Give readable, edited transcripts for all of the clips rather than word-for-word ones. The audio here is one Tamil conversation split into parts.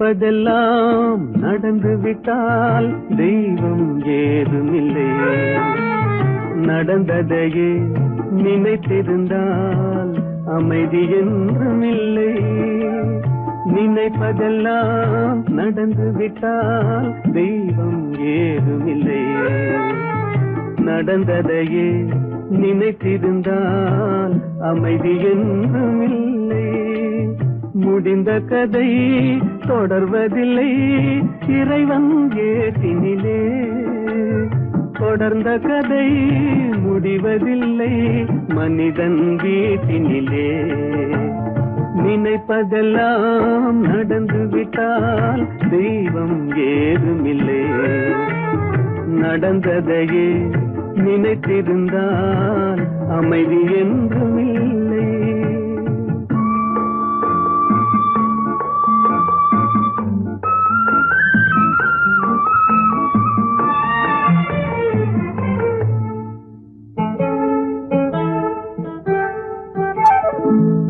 நினைப்பதெல்லாம் நடந்து விட்டால் தெய்வம் ஏதுமில்லை. நடந்ததையே நினைத்திருந்தால் அமைதி என்றும் இல்லை. நினைப்பதெல்லாம் நடந்து விட்டால் தெய்வம் ஏதுமில்லை. நடந்ததையே நினைத்திருந்தால் அமைதி என்றும் இல்லை. முடிந்த கதை தொடர்வதில்லை இறைவன் ஏட்டினிலே. தொடர்ந்த கதை முடிவதில்லை மனிதன் வீட்டினிலே. நினைப்பதெல்லாம் நடந்து விட்டால் தெய்வம் ஏதுமில்லை. நடந்ததையே நினைத்திருந்தால் அமைதி என்றும் இல்லை.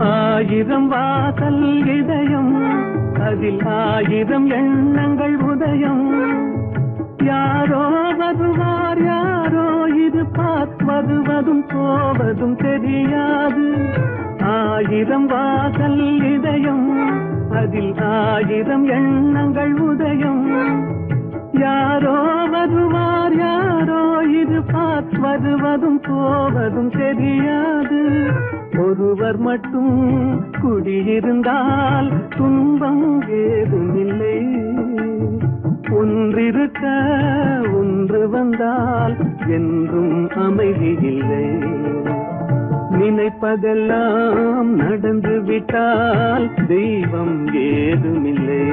ஆயிரம் வாசல் இதயம், அதில் ஆயிரம் எண்ணங்கள் உதயம். யாரோ வருவார் யாரோ இருப்பார், வருவதும் போவதும் தெரியாது. ஆயிரம் வாசல் இதயம், அதில் ஆயிரம் எண்ணங்கள் உதயம். யாரோ வருவார் யாரோ இருப்பார், வருவதும் போவதும் தெரியாது. ஒருவர் மட்டும் குடியிருந்தால் துன்பம் ஏதுமில்லை. ஒன்றிருக்க ஒன்று வந்தால் என்றும் அமைதி இல்லை. நினைப்பதெல்லாம் நடந்து விட்டால் தெய்வம் ஏதுமில்லை.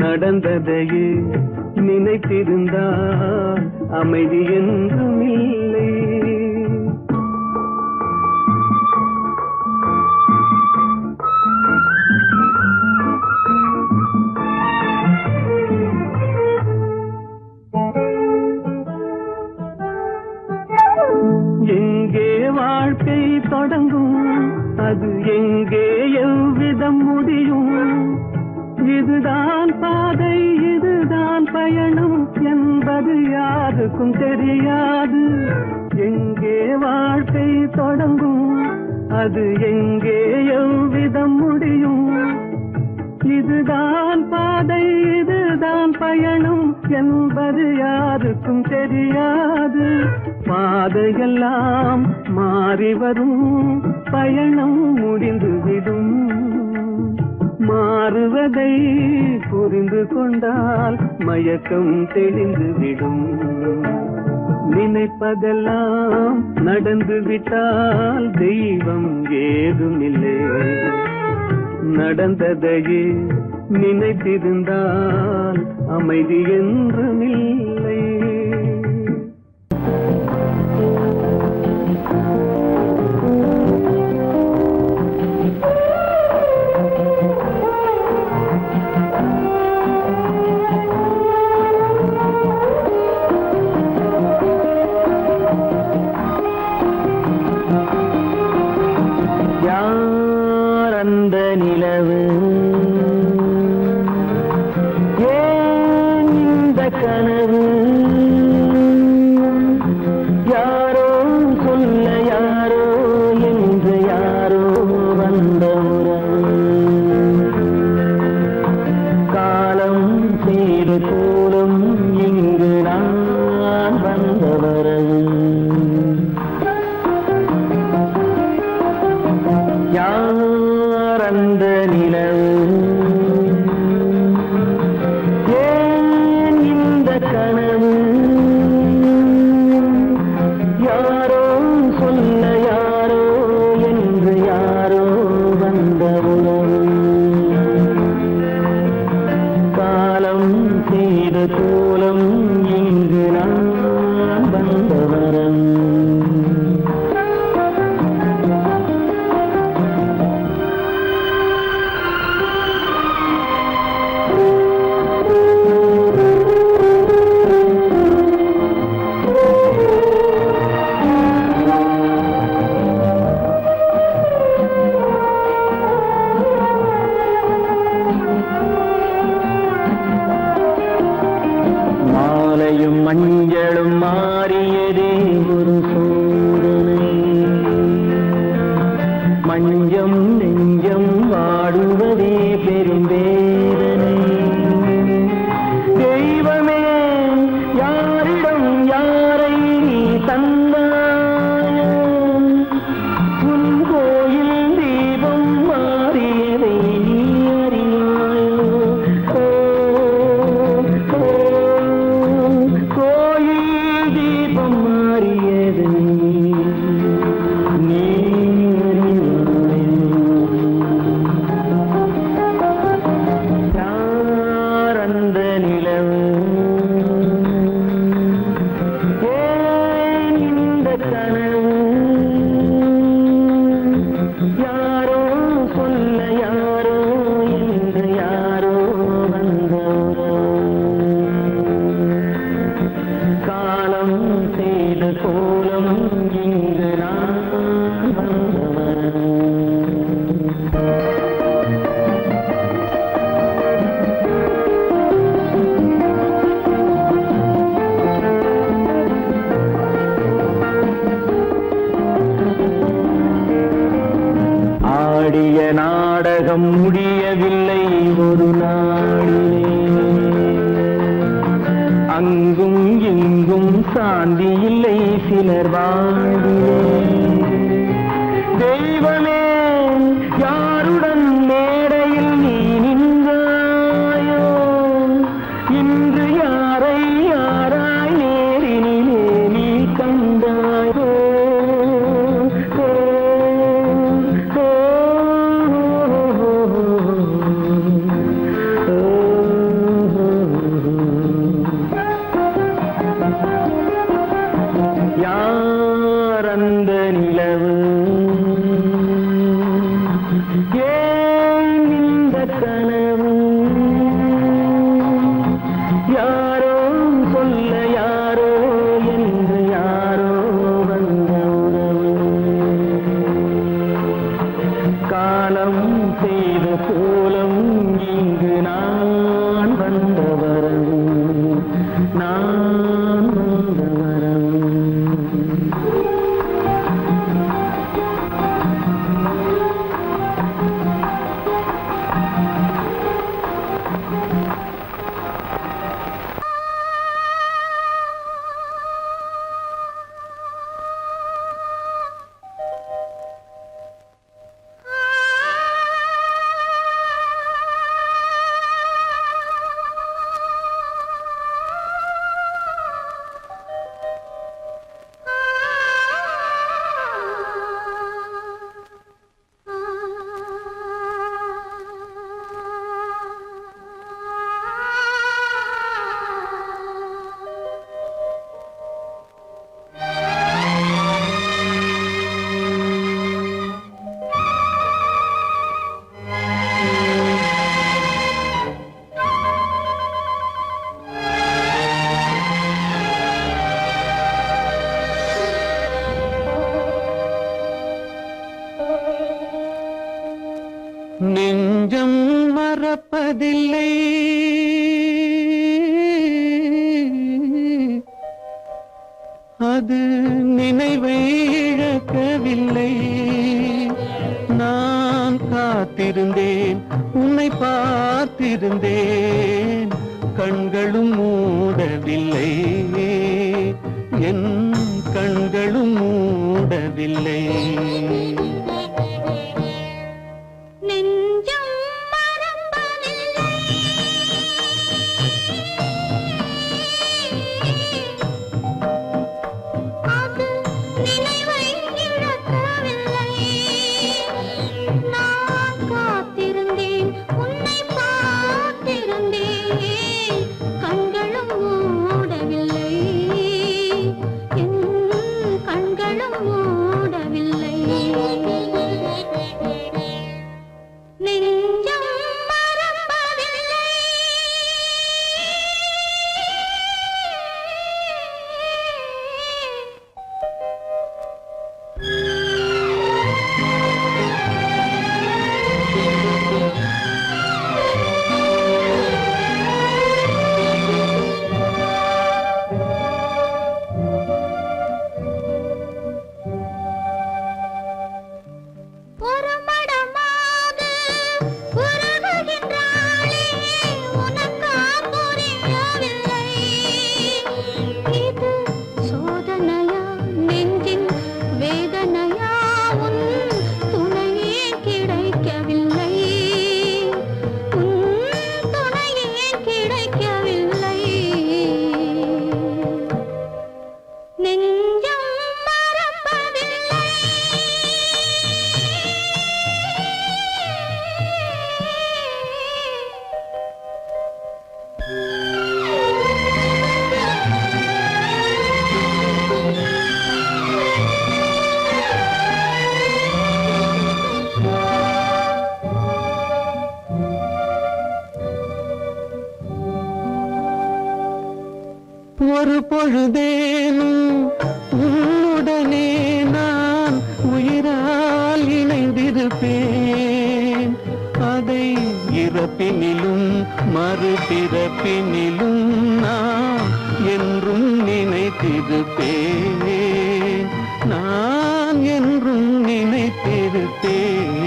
நடந்ததையே நினைத்திருந்தால் அமைதி என்றும் இல்லை. எங்கே வாழ்க்கை தொடங்கும், அது எங்கே எவ்விதம் முடியும்? இதுதான் பாதை இதுதான் பயணம் என்பது யாருக்கும் தெரியாது. எங்கே வாழ்க்கை தொடங்கும், அது எங்கே எவ்விதம் முடியும்? இதுதான் பாதை இதுதான் பயணம் என்பது யாருக்கும் தெரியாது. பாதையெல்லாம் மாறி வரும், பயணம் முடிந்துவிடும். மாறுவதை புரிந்து கொண்டால் மயக்கம் தெளிந்துவிடும். நினைப்பதெல்லாம் நடந்து விட்டால் தெய்வம் ஏதுமில்லை. நடந்ததையே நினைத்திருந்தால் அமைதி என்றும் இல்லை. யார் அந்த நிலவு, ஏன் இந்த கனவு? மஞ்சம் நெஞ்சம் வாடுவதே பெரும் வேதனை. தெய்வமே யாரிடம் யாரை நீ தந்தாயோ, உன் கோயில் தீபம் மாறியதை நீ அறியாயோ. கோயில் தீபம் மாறியதை நீ கோலம் இங்கு நான் வந்தவன். ஆடிய நாடகம் முடியவில்லை ஒரு நாளிலே, அங்கும் இங்கும் சாந்தி இல்லை சிலர் வாழ்விலே. தெய்வமே யாருடன் மேடையில் நீ நின்றாயோ, இன்று யாரை யாராய் நேரினிலே நீ கண்டாயோ. யார் அந்த நிலவு, ஏன் இந்த கனவு, யாரோ சொல்ல யாரோ என்று யாரோ வந்த உறவு. காலம் செய்த கோலம் இங்கு நான் வந்த வரவு, நான் வந்த வரவு. நெஞ்சம் மறப்பதில்லை, அது நினைவை இழக்கவில்லை. நான் காத்திருந்தேன், உன்னை பார்த்திருந்தேன், கண்களும் மூடவில்லை, என் கண்களும் மூடவில்லை. மூடவில்லை. பிறப்பினிலும் மறுபிறப்பினிலும் நான் என்றும் நினைத்திருப்பேன், நான் என்றும் நினைத்திருப்பேன்.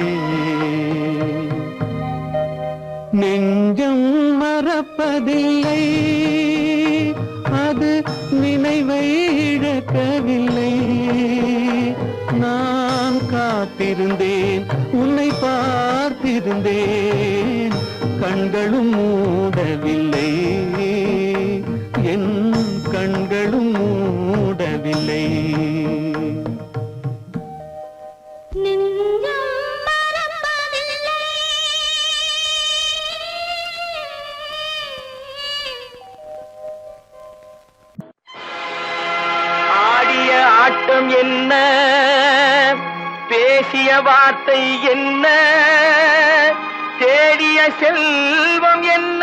நெஞ்சம் மறப்பதில்லை, அது நினைவை இழக்கவில்லை. நான் காத்திருந்தேன், உன்னை பார்த்திருந்தேன், கண்களும் மூடவில்லை, என் கண்களும் மூடவில்லை. ஆடிய ஆட்டம் என்ன, பேசிய வார்த்தை என்ன, தேடிய செல்வம் என்ன,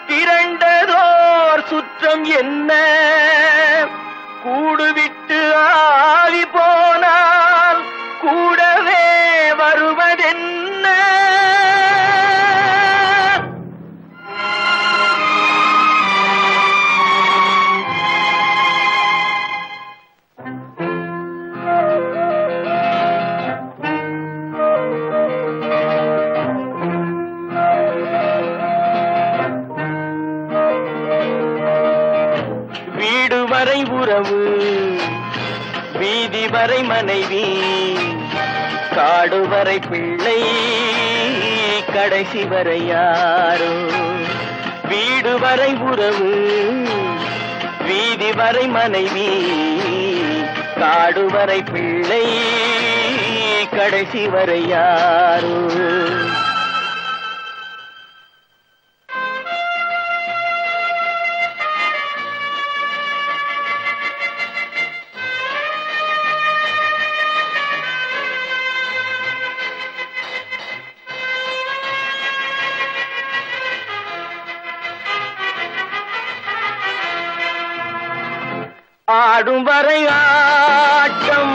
திரண்டதோர் சுற்றம் என்ன, கூடுவிட்டு ஆவி போனால் கூடவே வருவதென்ன. வீடு வரை உறவு, வீதி வரை மனைவி, காடு வரை பிள்ளை, கடைசி வரை யாரோ. வீடு வரை உறவு, வீதி வரை மனைவி, காடு வரை பிள்ளை, கடைசி வரை யாரோ. ஆடும் வரை ஆட்டம்,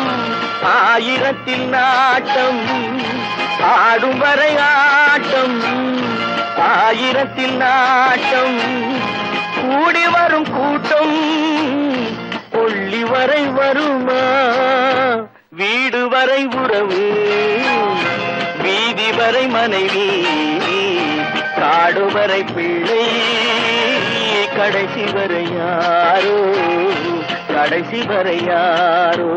ஆயிரத்தில் நாட்டம், ஆடும் வரை ஆட்டம், ஆயிரத்தில் நாட்டம், கூடி வரும் கூட்டம் கொள்ளி வரை வருமா. வீடு வரை உறவு, வீதி வரை மனைவி, காடு வரை பிள்ளை, கடைசி வரை யாரோ, கடைசி வரை யாரோ.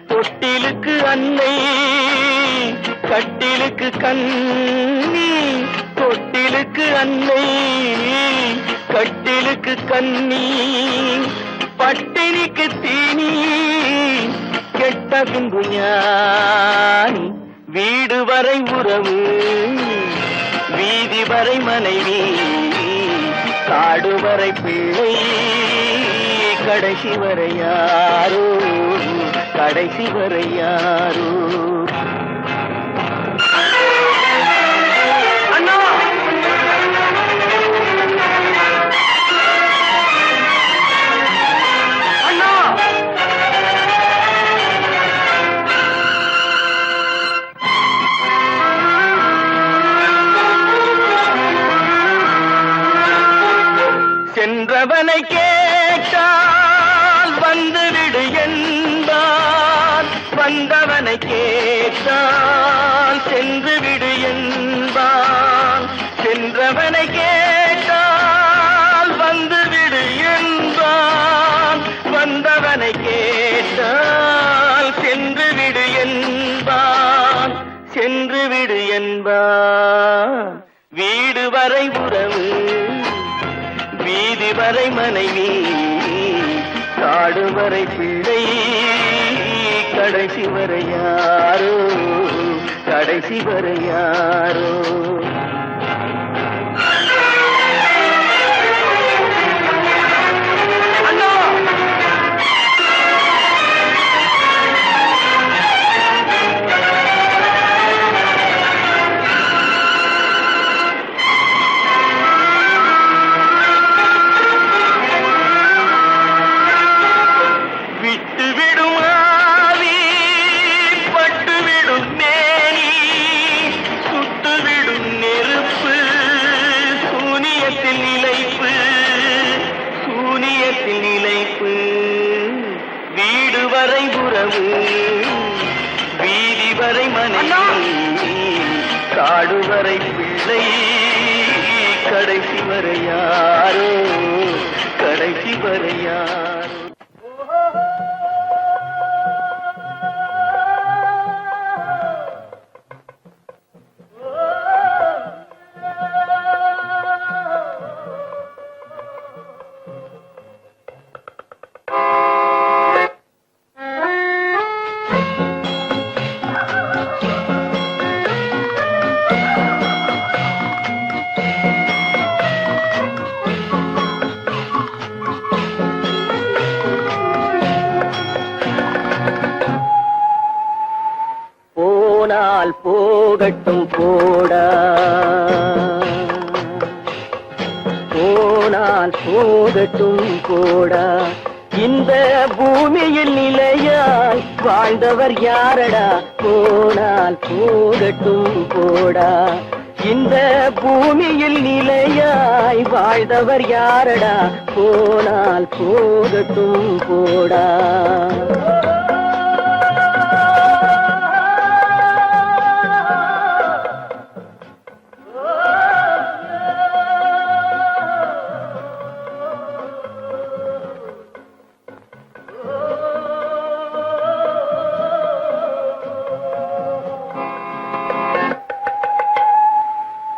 தொட்டிலுக்கு அன்னை, கட்டிலுக்கு கண்ணி, தொட்டிலுக்கு அன்னை, கட்டிலுக்கு கண்ணி, பட்டினிக்கு தீனி, கெட்ட பின்பு ஞானி. வீடு வரை உறவு, வீதி வரை மனைவி, காடு வரை பிள்ளை, கடைசி வரை யாரோ, கடைசி வரை யாரோ. அண்ணா, அண்ணா, சென்றவனை கேட்டால் வந்துவிடு என்பான், வந்தவனை கேட்டால் சென்று விடு என்பான். சென்றவனை கேட்டால் வந்துவிடு என்பான், வந்தவனை கேட்டால் சென்று விடு என்பான், சென்று விடு என்பான். வீடு வரை உறவு, வீதி வரை மனைவி, காடு வரை பிள்ளை, கடைசி வரை யாரோ, கடைசி வரை யாரோ. வீடு வரை உறவு, வீதி வரை மனைவி, காடு வரை பிள்ளை, கடைசி வரை யாரோ, கடைசி வரை யாரோ. போனால் போகட்டும் போடா, போனால் போகட்டும் போடா, இந்த பூமியில் நிலையாய் வாழ்ந்தவர் யாரடா, போனால் போகட்டும் போடா, இந்த பூமியில் நிலையாய் வாழ்ந்தவர் யாரடா, போனால் போகட்டும் போடா.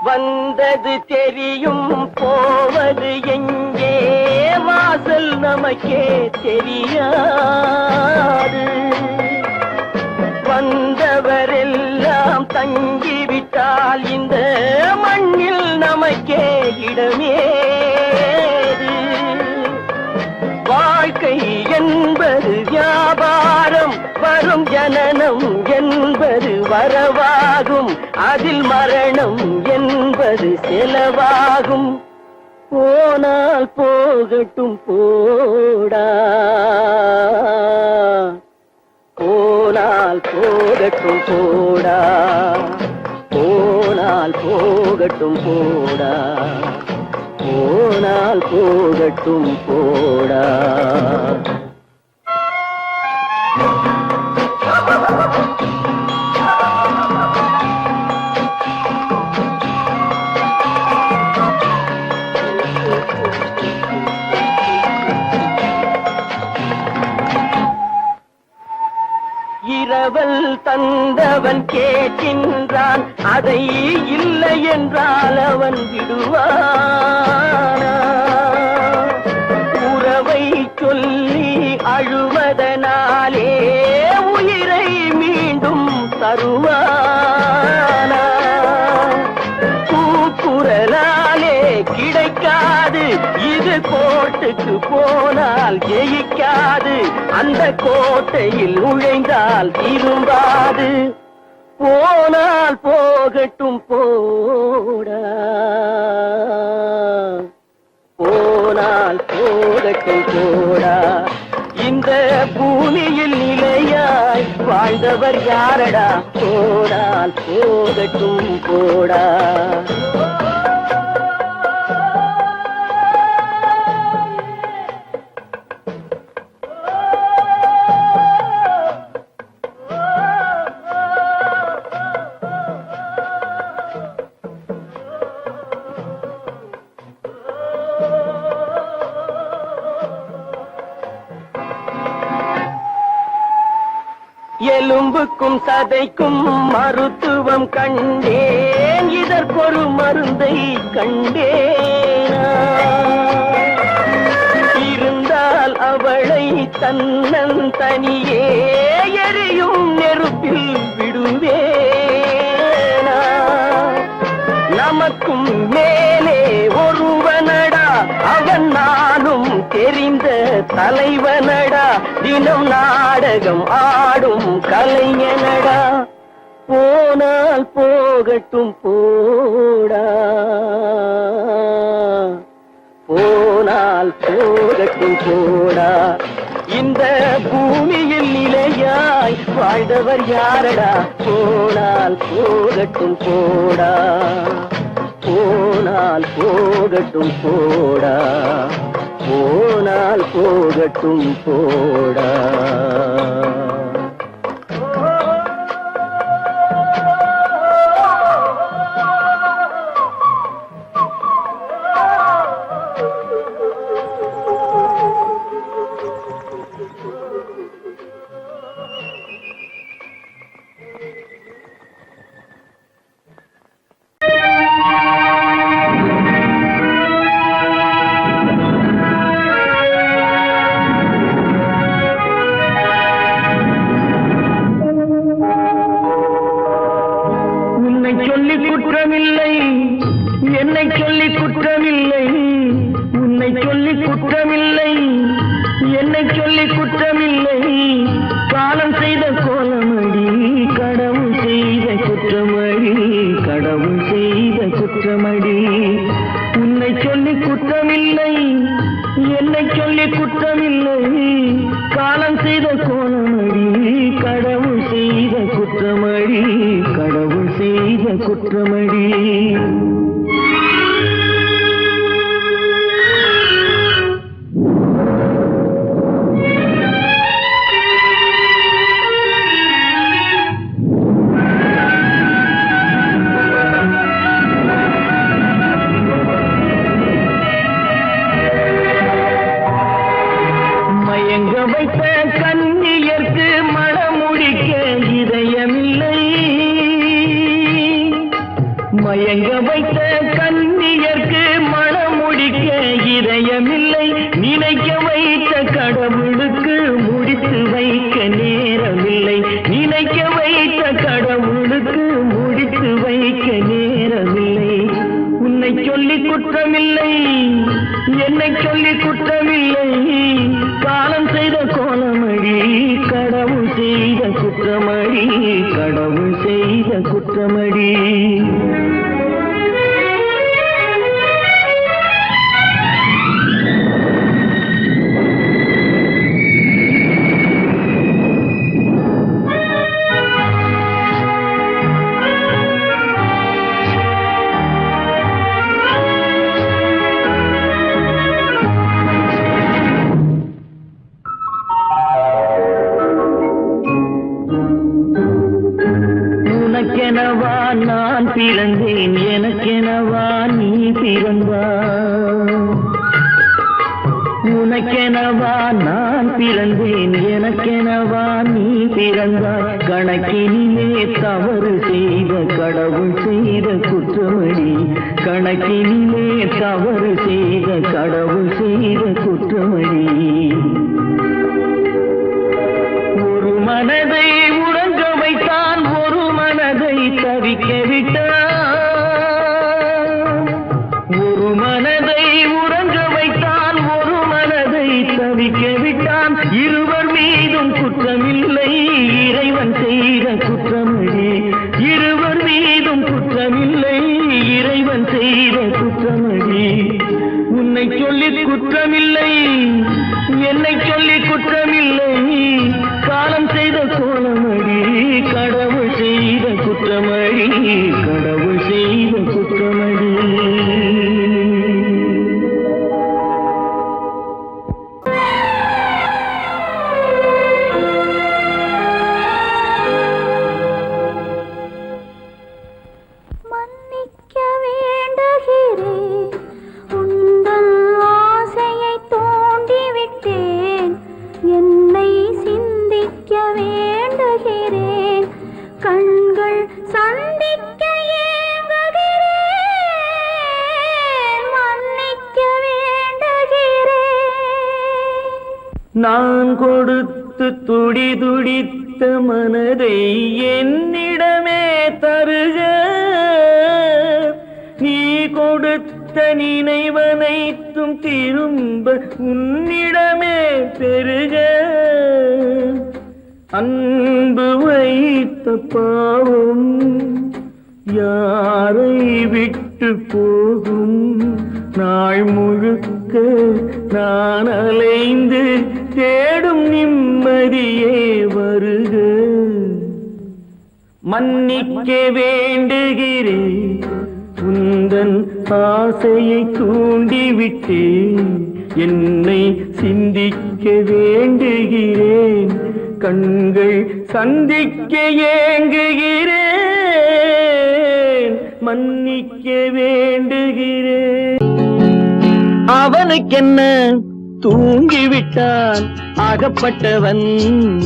வந்தது தெரியும் போவது எங்கே, வாசல் நமக்கே தெரியாது, வந்தவரெல்லாம் தங்கிவிட்டால் இந்த மண்ணில் நமக்கே இடமேது. வாழ்க்கை என்பது வியாபாரம், வரும் ஜனனம் என்பது வரவாகும், அதில் மரணம் என்பது செலவாகும். போனால் போகட்டும் போடா, போனால் போகட்டும் போடா, போனால் போகட்டும் போடா, போனால் போகட்டும் போடா. இரவல் தந்தவன் கேட்கின்றான், அதை இல்லை என்றால் அவன் விடுவானா? உறவை சொல்லி அழுவதனாலே உயிரை மீண்டும் தருவானா? கூக்குரலாலே கிடைக்காது, இது கோட்டுக்கு போனால் ஜெயிக்காது, அந்த கோட்டையில் நுழைந்தால் திரும்பாது. போனால் போகட்டும் போடா, போனால் போகட்டும் போடா, இந்த பூமியில் நிலையாய் வாழ்ந்தவர் யாரடா, போனால் போகட்டும் போடா. எலும்புக்கும் சதைக்கும் மருத்துவம் கண்டேன், இதற்கொரு மருந்தை கண்டேனா? இருந்தால் அவளை தன்னன் தனியே எரியும் நெருப்பில் விடுவேன். தலைவனடா தினம் நாடகம் ஆடும் கலைஞனடா போனால் போகட்டும் போடா போனால் போகட்டும் போடா இந்த பூமியில் நிலையாய் வாழ்ந்தவர் யாரடா போனால் போகட்டும் போடா போனால் போகட்டும் போடா போனால் போகட்டும் போடா குற்றமில்லை என்னை சொல்லி குற்றமில்லை உன்னை சொல்லி குற்றமில்லை என்னை சொல்லி குற்றமில்லை காலம் செய்த கோலமடி கடவுள் செய்த குற்றமடி கடவுள் செய்த குற்றமடி உன்னை சொல்லி குற்றமில்லை என்னை சொல்லி குற்றமில்லை காலம் செய்த கோலமடி கடவுள் செய்த குற்றமடி கடவுள் செய்த குற்றமடி மயங்க வைத்த கண்ணியர்க்கு மனமுடிக்க இதயமில்லை மயங்க வைத்த கண்ணியர்க்கு மனமுடிக்க இதயமில்லை நினைக்க வைத்த கடவுளுக்கு முடித்து வைக்க நேரமில்லை நினைக்க வைத்த கடவுளுக்கு முடித்து வைக்க நேரமில்லை உன்னை சொல்லி குற்றமில்லை என்னை சொல்லி குற்றமில்லை காலம் செய்த கோலமடி கடவுள் செய்த குற்றமடி கடவுள் செய்த குற்றமடி உனக்கெனவா நான் பிறந்தேன் எனக்கெனவா நீ பிறந்தாய் உனக்கெனவா நான் பிறந்தேன் எனக்கெனவா நீ பிறந்தாய் கணக்கினிலே தவறு செய்த கடவுள் செய்த குற்றமடி கணக்கினிலே தவறு செய்த கடவுள் செய்த குற்றமடி ஒரு மனதை உறங்க வைத்தான் ஒரு மனதை தவிக்க விட்டான் ஒரு மனதை உறங்க வைத்தான் ஒரு மனதை தவிக்க விட்டான் இருவர் மீதும் குற்றமில்லை இறைவன் செய்த குற்றமடி இருவர் மீதும் குற்றமில்லை இறைவன் செய்த குற்றமடி உன்னை சொல்லி குற்றமில்லை என்னை சொல்லி குற்றமில்லை காலம் செய்த கோலமடி கடவுள் செய்த குற்றமடி கடவுள் செய்த குற்றமடி மன்னிக்க வேண்டுகிறேன் உந்தன் ஆசையை தூண்டிவிட்டேன் என்னை சிந்திக்க வேண்டுகிறேன் கண்கள் சந்திக்க ஏங்குகிறேன் மன்னிக்க வேண்டுகிறேன் நான் கொடுத்து துடி துடித்த மனதை என்னிடமே தருக நீ கொடுத்த நினைவனை அனைத்தும் திரும்ப உன்னிடமே பெருக அன்பு வைத்த பாவம் யாரை விட்டு போகும் நாள் முழுக்க நான் அலைந்து தேடும் நிம்மதியே வருக மன்னிக்க வேண்டுகிறேன் உந்தன் ஆசையை தூண்டிவிட்டேன் என்னை சிந்திக்க வேண்டுகிறேன் கண்கள் சந்திக்க ஏங்குகிறேன் மன்னிக்க வேண்டுகிறேன் அவனுக்கென்ன தூங்கிவிட்டான் அகப்பட்டவன்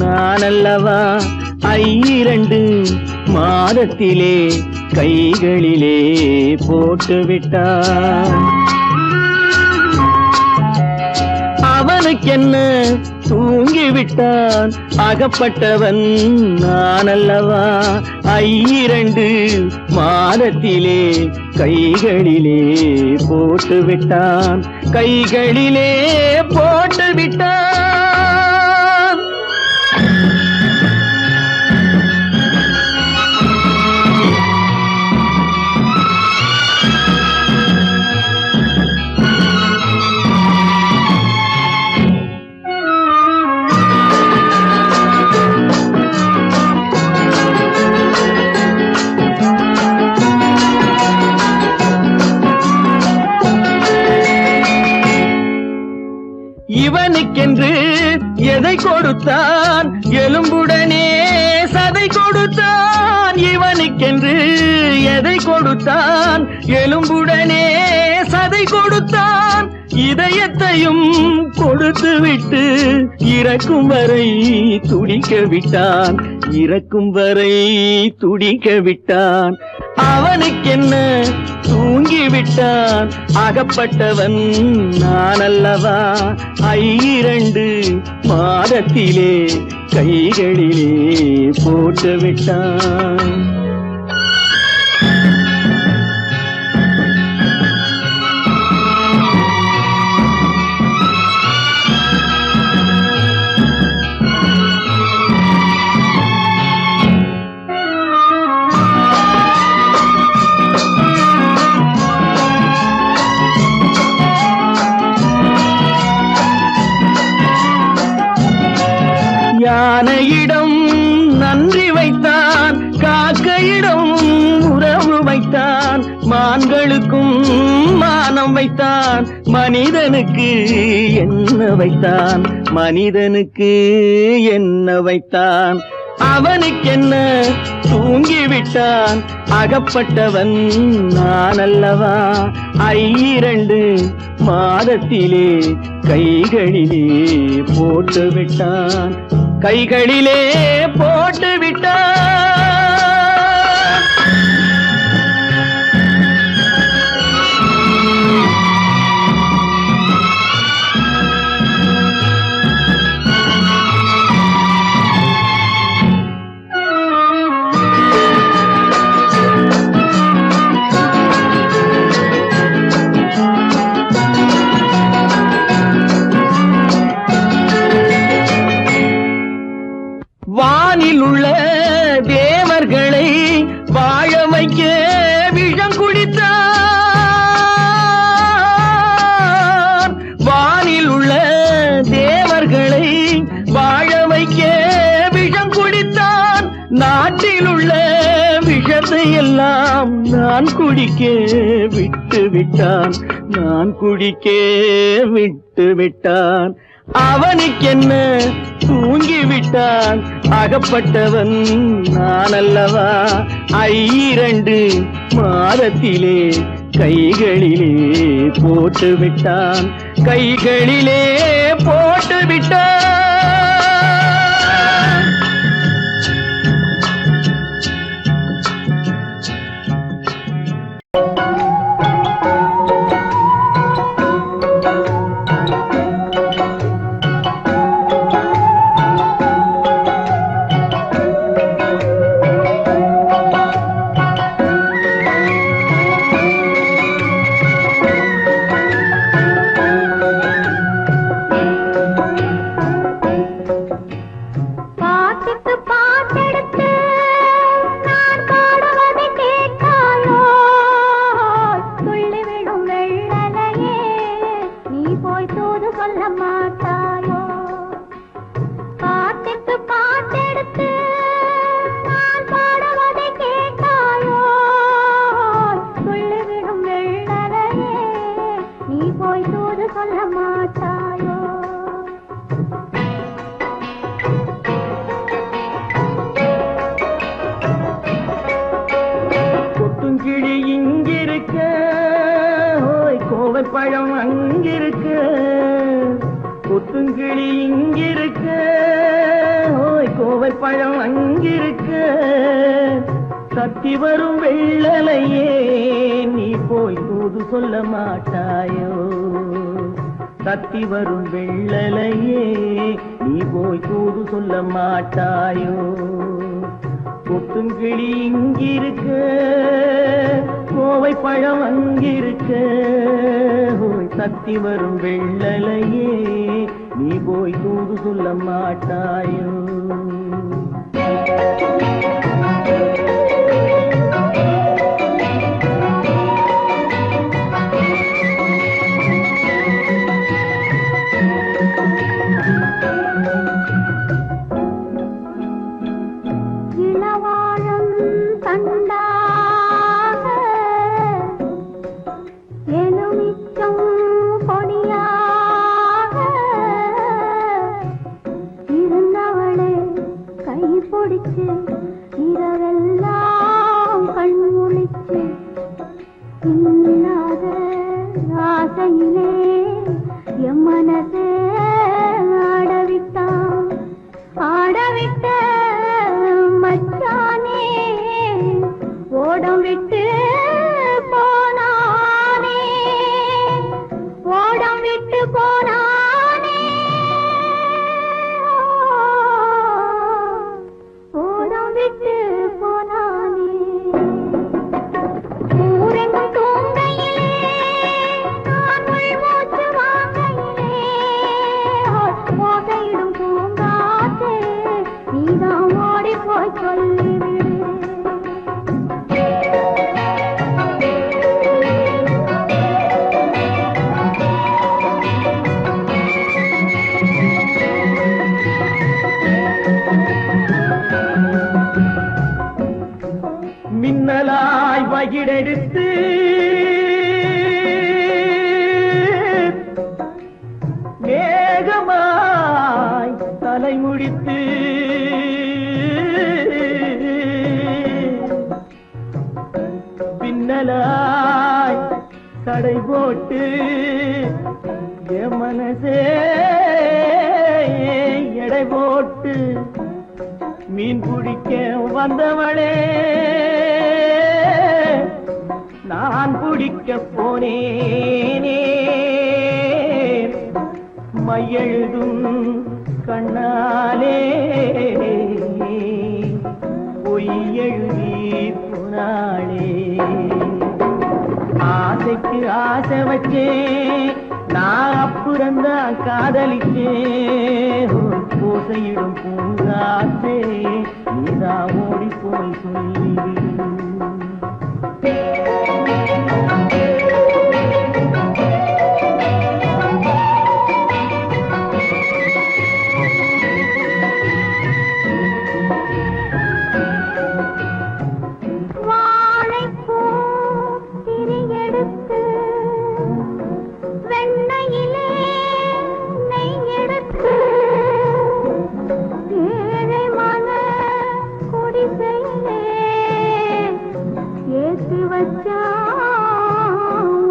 நான் அல்லவா 2 மாதத்திலே கைகளிலே போட்டுவிட்டான் அவனுக்கென்ன தூங்கிவிட்டான் அகப்பட்டவன் நான் அல்லவா 2 மாதத்திலே கைகளிலே போட்டுவிட்டான் கைகளிலே போட்டுவிட்டான் இவனுக்கென்று எதை கொடுத்தான் எலும்புடனே சதை கொடுத்தான் இவனுக்கென்று எதை கொடுத்தான் எலும்புடனே சதை கொடுத்தான் இதயத்தையும் கொடுத்து விட்டு இறக்கும் வரை துடிக்க விட்டான் இறக்கும் வரை துடிக்க விட்டான் அவனுக்கென்ன தூங்கிவிட்டான் அகப்பட்டவன் நான் அல்லவா 2 மாதத்திலே கைகளிலே போட்டுவிட்டான் யானையிடம் நன்றி வைத்தான் காக்கையிடம் உறவு வைத்தான் மான்களுக்கும் மானம் வைத்தான் மனிதனுக்கு என்ன வைத்தான் மனிதனுக்கு என்ன வைத்தான் அவனுக்கென்ன தூங்கிவிட்டான் அகப்பட்டவன் நான் அல்லவா 2 மாதத்திலே கைகளிலே போட்டுவிட்டான் கைகளிலே போட்டுவிட்டான் வானில் உள்ள தேவர்களை வாழ வைக்க விஷம் குடித்தான் வானில் உள்ள தேவர்களை வாழ வைக்க விஷம் குடித்தான் நாட்டில் உள்ள விஷத்தை எல்லாம் நான் குடிக்க விட்டு விட்டான் நான் குடிக்க விட்டு விட்டான் அவனுக்கென்ன தூங்கிவிட்டான் அகப்பட்டவன் நான் அல்லவா 2 மாதத்திலே கைகளிலே போட்டுவிட்டான் கைகளிலே போட்டுவிட்டான் கோவைப்பழம் அங்கிருக்கு, கொத்துங்கிளி இங்கிருக்கு. ஓய் கோவைப்பழம் அங்கிருக்கு, சத்தி வரும் வெள்ளலையே நீ போய் தூது சொல்ல மாட்டாயோ. சத்தி வரும் வெள்ளலையே நீ போய் தூது சொல்ல மாட்டாயோ. கொத்துங்கிளி இங்கிருக்கு, கோவைப்பழம் அங்கிருக்கு. ஓய் சத்தி வரும் வெள்ளலையே நீ போய் தூது சொல்ல மாட்டாயோ. இளவாழம் தண்டாக எலுமிச்சம் பொடியாக இருந்தவளே கை பிடிச்சு இரவெல்லாம் கண் முழிச்சு இல்லாத ஆசையிலே என் மனசே ஆடவிட்டான். ஆடவிட்ட மச்சானே ஓடம் விட்டு போனானே, ஓடம் விட்டு போனானே, ஓடம் விட்டு போனானே. ஊரெங்கும் தூங்கையிலே நான் உள்மூச்சு வாங்கையிலே ஓசையிடும் பூங்காற்றே நீதான் ஓடி போய் சொல்லிவிடு. மின்னலாய் வகிடெடுத்து மேகமாய் தலைமுடித்து பின்னலாய் தடை போட்டு என் மனசே எடை போட்டு மீன் பிடிக்க வந்தவளே நான் பிடிக்க போனேனே. மையெழுதும் கண்ணாலே பொய் எழுதி போனாளே. ஆசைக்கு ஆசை வச்சே நான் அப்புறந்தான் காதலிச்சே. ஓசையிடும் பூங்காற்றே நீதா ஓடி போய் சொல்லிவிடு. வாழைப்பூ திரியெடுத்து வெண்ணையிலே நெய் எடுத்து ஏழை மன குடிசையிலே ஏற்றி வச்சா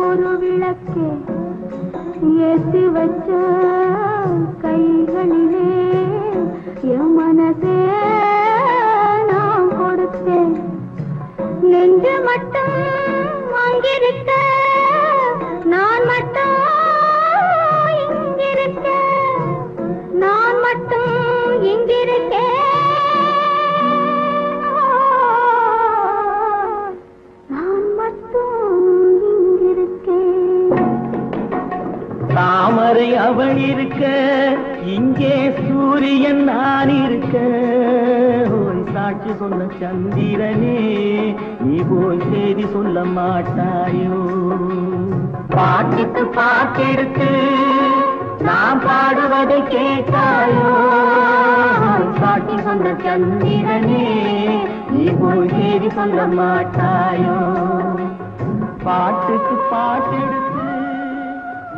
ஒரு விளக்கு, ஏற்றி வச்ச கைகளிலே என் மனசே நான் கொடுத்தேன். நெஞ்சு மட்டும் அங்கிருக்க நான் மட்டும் இங்கிருக்க, நான் மட்டும் இங்கிருக்கேன், நான் மட்டும் இங்கிருக்கேன். தாமரை அவள் இருக்க இங்கே சூரியன் நான் இருக்க. ஓய் சாட்சி சொன்ன சந்திரனே நீ போய் செய்தி சொல்ல மாட்டாயோ. பாட்டுக்கு பாட்டெடுத்து நான் பாடுவதை கேட்டாயோ. சாட்சி சொன்ன சந்திரனே நீ போய் செய்தி சொல்ல மாட்டாயோ. பாட்டுக்கு பாட்டெடுத்து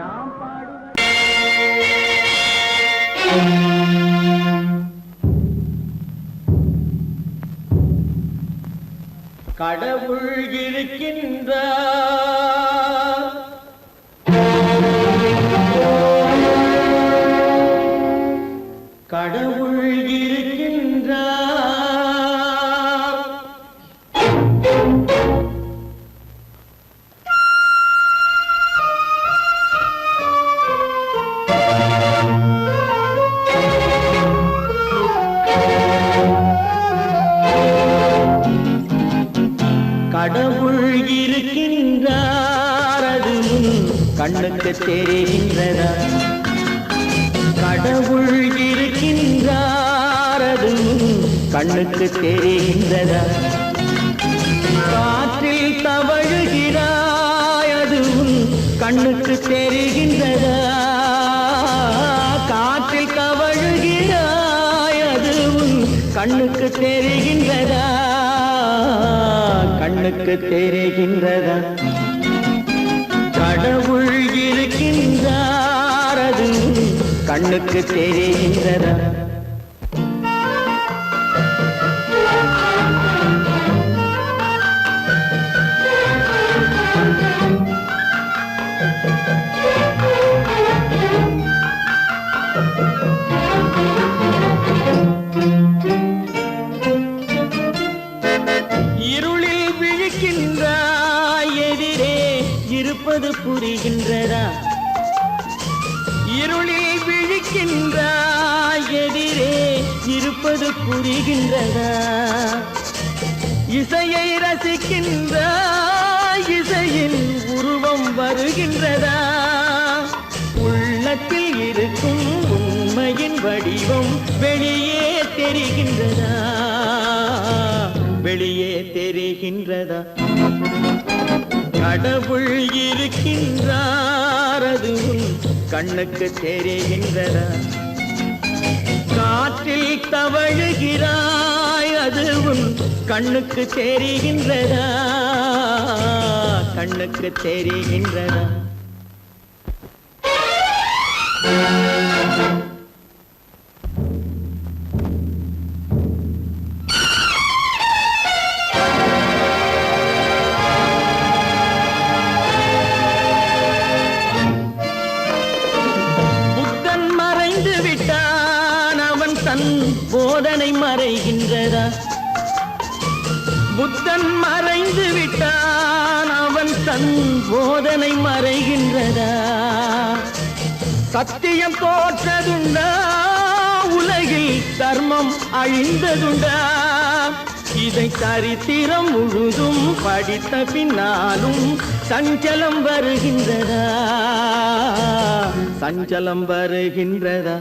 நான் பாடுவதை கடவுள் இருக்கின்றார் கடவுள் இருக்கின்றார். கடவுள் இருக்கின்றார், அது கண்ணுக்கு தெரிகின்றதா? கடவுள் இருக்கின்றார், அது கண்ணுக்கு தெரிகின்றதா? காற்றில் தவழுகிறாய், அது கண்ணுக்கு தெரிகின்றதா? காற்றில் தவழுகிறாய், அது கண்ணுக்கு தெரிகின்றதா? கண்ணுக்கு தெரிகின்றதா? கடவுள் இருக்கின்றார், அது கண்ணுக்கு தெரிகின்றதா? இருளில் விழிக்கின்றாய், எதிரே இருப்பது புரிகின்றதா? இருளில் விழிக்கின்றாய், எதிரே இருப்பது புரிகின்றதா? இசையை ரசிக்கின்றாய், இசையின் உருவம் வருகின்றதா? உள்ளத்தில் இருக்கும் உண்மையின் வடிவம் வெளியே தெரிகின்றதா? வெளியே தெரிகின்றதா? கடவுள் இருக்கின்றார், அது கண்ணுக்கு தெரிகின்றதா? காற்றில் தவழுகிறாய், அது கண்ணுக்கு தெரிகின்றதா? கண்ணுக்கு தெரிகின்றதா? போதனை மறைகின்றதா? புத்தன் மறைந்து விட்டான், அவன் தன் போதனை மறைகின்றதா? சத்தியம் தோற்றதுண்டா? உலகில் தர்மம் அழிந்ததுண்டா? இதை சரித்திரம் முழுதும் படித்த பின்னாலும் சஞ்சலம் வருகின்றதா? சஞ்சலம் வருகின்றதா?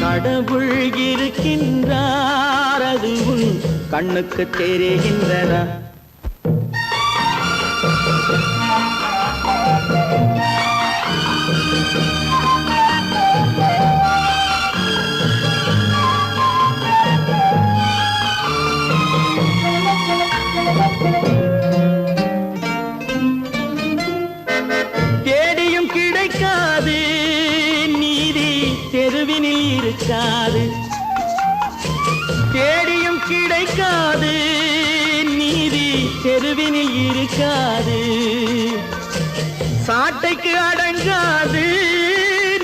கடவுள் இருக்கின்றார், அது கண்ணுக்கு தெரிகின்றதா? தேடியும் கிடைக்காது நீதி, தெருவினில் இருக்காது. தேடியும் கிடைக்காது நீதி, தெருவினில் இருக்காது. சாட்டைக்கு அடங்காது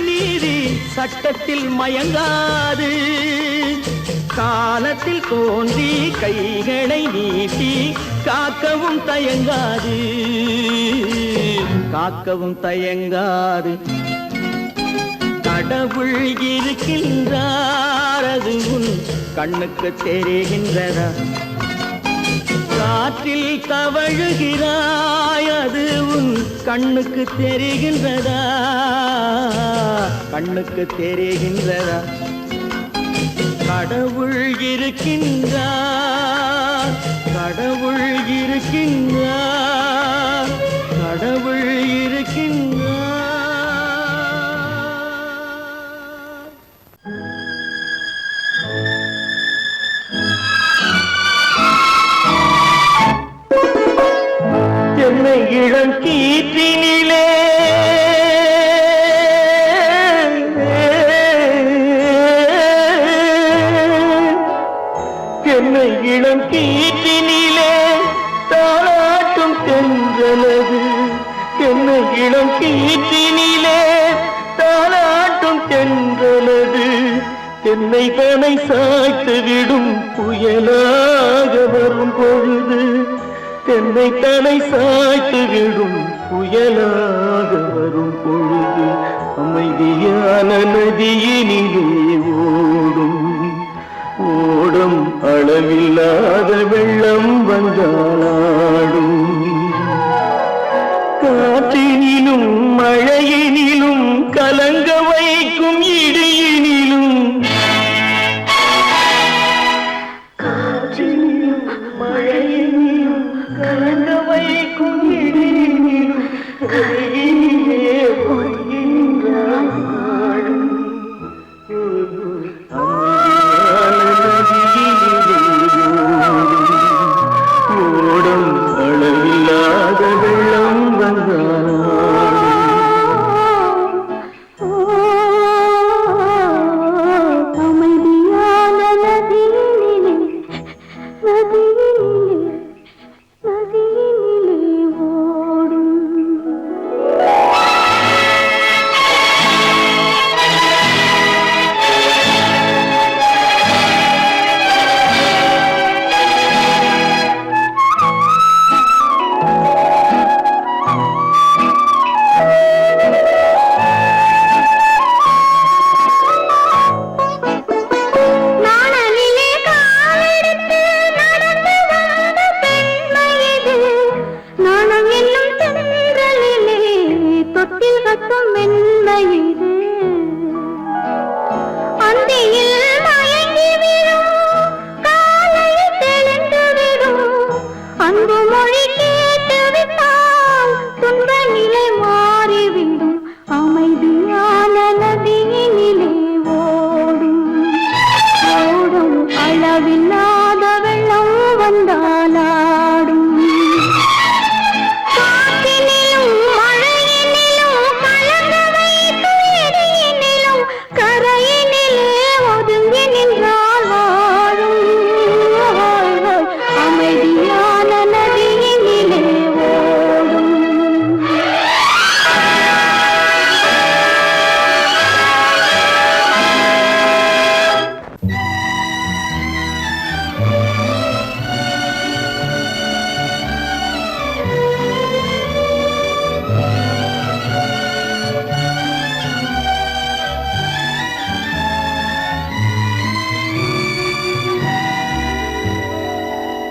நீதி, சட்டத்தில் மயங்காது. காலத்தில் தோன்றி கைகளை நீட்டி காக்கவும் தயங்காது. காக்கவும் தயங்காது. கடவுள் இருக்கின்றார், அது கண்ணுக்கு தெரிகின்றதா? காற்றில் தவழுகிறாய், அது கண்ணுக்கு தெரிகின்றதா? கண்ணுக்கு தெரிகின்றதா? கடவுள் இருக்கின்றார், கடவுள் இருக்கின்றார், கடவுள் இருக்கின்றார். என்னை இளம் கீற்றினிலே என்னை இளம் கீற்றினிலே தாளாட்டும் தென்றலது. என்னை இளம் கீற்றினிலே தாளாட்டும் தென்றலது. தென்னை தனை சாய்த்து விடும் புயலாக வரும் பொழுது, தென்னை தனை சாய்த்து விடும் புயலாக வரும் பொழுது, அமைதியான நதியினிலே ஓடும் ஓடும் அளவில்லாத வெள்ளம் வந்தாடும். காற்றினிலும் மழையினிலும் கலங்க வைக்கும் இடியினிலும், காற்றினிலும் மழையினிலும் கலங்க வைக்கும் இடியினிலும், கையினிலே பொய்கின்றான் வாழும். ஓடும் அளவில்லாத வெள்ளம் வந்தாடும். அமைதியான நதியினிலே நதியினிலே நதியினிலே ஓடும். நாணலிலே காலெடுத்து நடந்து வந்த பெண்மை இது. நாணம் என்னும் தென்றலிலே தொட்டில் கட்டும் மென்மை இது. அந்தியில் மயங்கி விடும், காலையில் தெளிந்து விடும். அன்பு மொழி கேட்டு விட்டால் துன்ப நிலை மாறிவிடும். அமைதியான நதியினிலே ஓடும் ஓடும் அளவில்லாத வெள்ளம் வந்தாலாடும். காற்றினிலும் மழையினிலும் கலங்க வைக்கும் இடியினிலும், கரையினிலே ஒதுங்கி நின்றால் வாழும். அமைதியான நதியினிலே ஓடும்.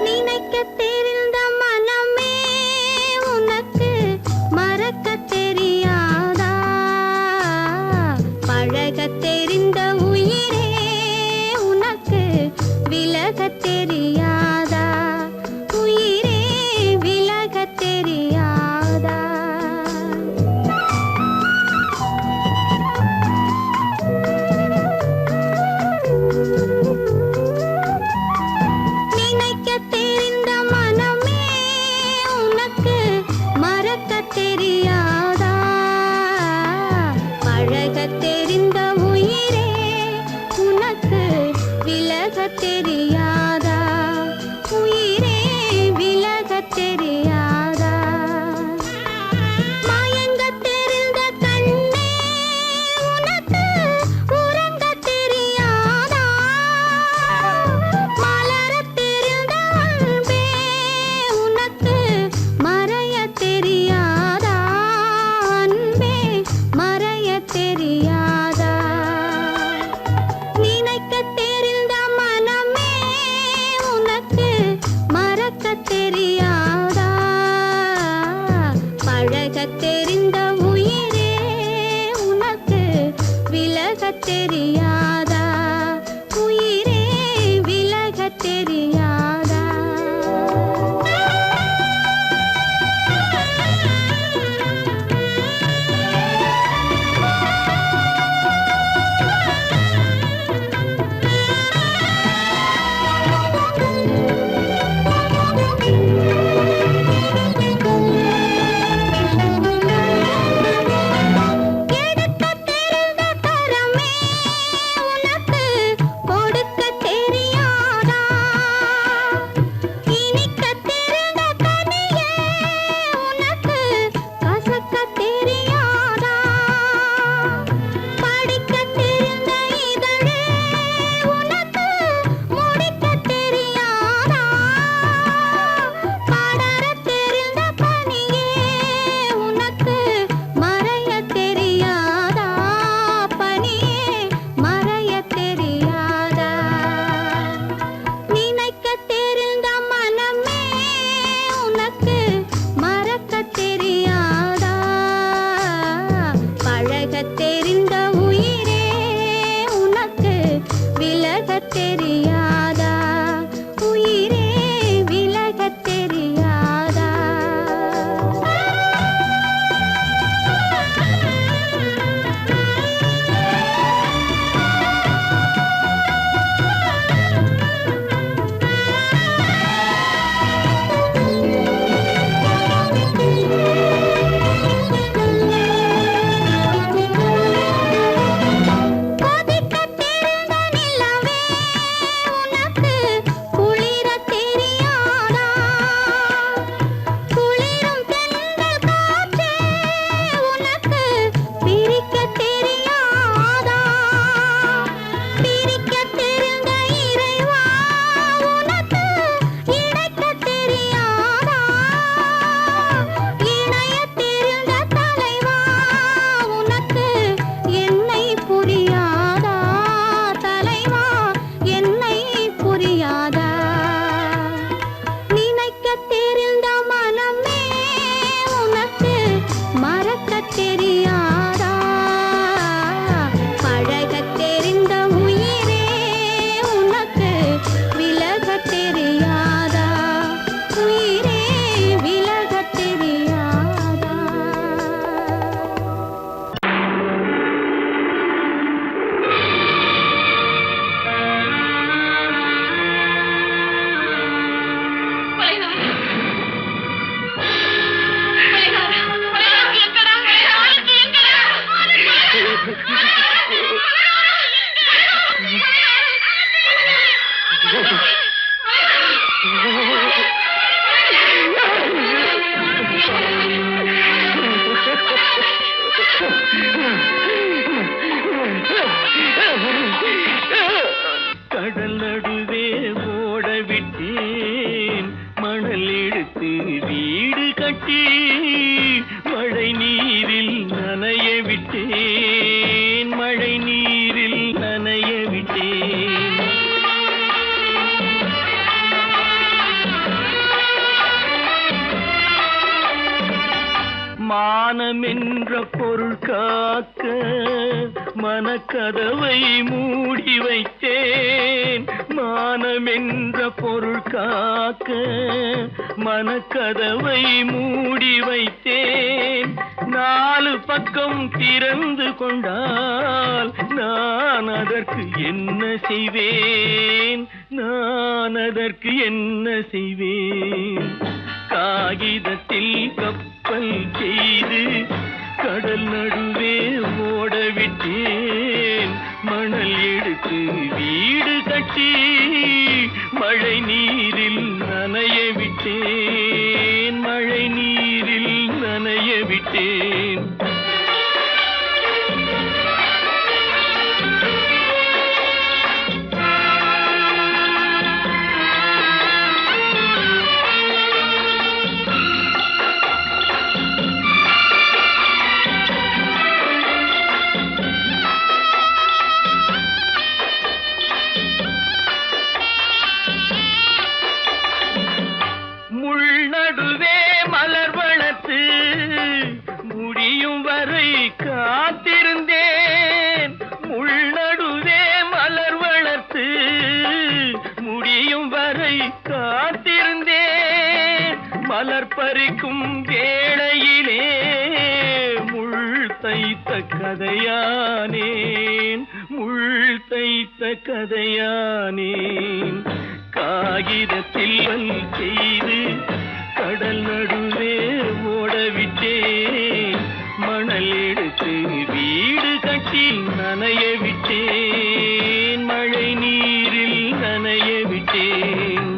நினைக்கத் தெரிந்த மனமே உனக்கு மறக்கத் தெரியாதா? பழகத் தெரிந்த உயிரே உனக்கு விலகத் தெரியாதா? உயிரே விலகத் தெரியாதா? நினைக்கத் தெரிந்த மனமே உனக்கு மறக்கத் தெரியாதா? பழகத் தெரிந்த உயிரே உனக்கு விலகத் தெரியாதா? உயிரே விலகத் தெரியாதா? மயங்கத் தெரிந்த கண்ணே உனக்கு உறங்கத் தெரியாதா? மலரத் தெரிந்த அன்பே உனக்கு மறையத் தெரியாதா? அன்பே மறையத் தெரியாதா? நினைக்கத் தெரிந்த மனமே தெரியாதா உயிரே விலகத் தெரியாதா கடல் நடுவே ஓட விட்டேன் மணல் எடுத்து வீடு கட்டி மழை நீரில் நனைய விட்டேன் மழை நீரில் நனைய விட்டேன் மானம் என்ற பொருள் காக்க மனக்கதவை மூடி வைத்தேன் மானம் என்ற பொருள் காக்க மனக்கதவை மூடி வைத்தேன் நாலு பக்கம் திறந்து கொண்டால் நான் அதற்கு என்ன செய்வேன் நான் அதற்கு என்ன செய்வேன் காகிதத்தில் கப்பல் செய்து கடல் நடுவே ஓட விட்டேன் மணல் எடுத்து வீடு கட்டி மழை நீரில் நனைய விட்டேன் மழை நீரில் நனைய விட்டேன் நடுவே மலர் வளர்த்து முடியும் வரை காத்திருந்தேன் முள் நடுவே மலர் வளர்த்து முடியும் வரை காத்திருந்தேன் மலர் பறிக்கும் வேளையிலே முள் தைத்த கதையானேன் முள் தைத்த கதையானேன் காகிதத்தில் செய்து கடல் நடுவே ஓடவிட்டேன் மணல் எடுத்து வீடு கட்டி நனைய விட்டேன் மழை நீரில் நனைய விட்டேன்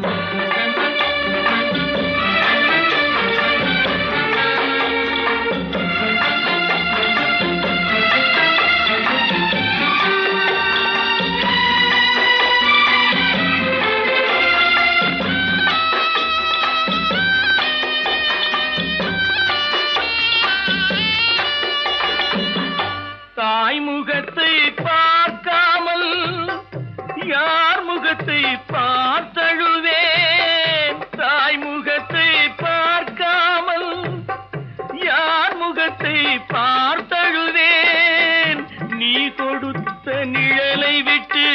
முகத்தை பார்க்காமல் யார் முகத்தை பார்த்தழுவேன் தாய் முகத்தை பார்க்காமல் யார் முகத்தை பார்த்தழுவேன் நீ கொடுத்த நிழலை விட்டு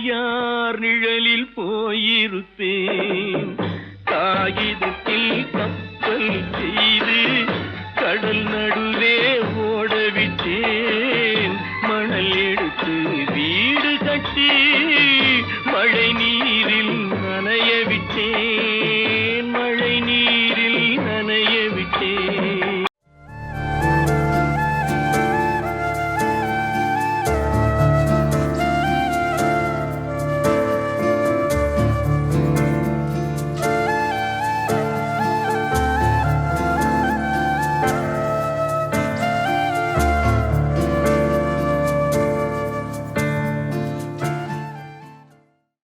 யார் நிழலில் போயிருப்பேன் காகிதத்தில் கப்பல் செய்து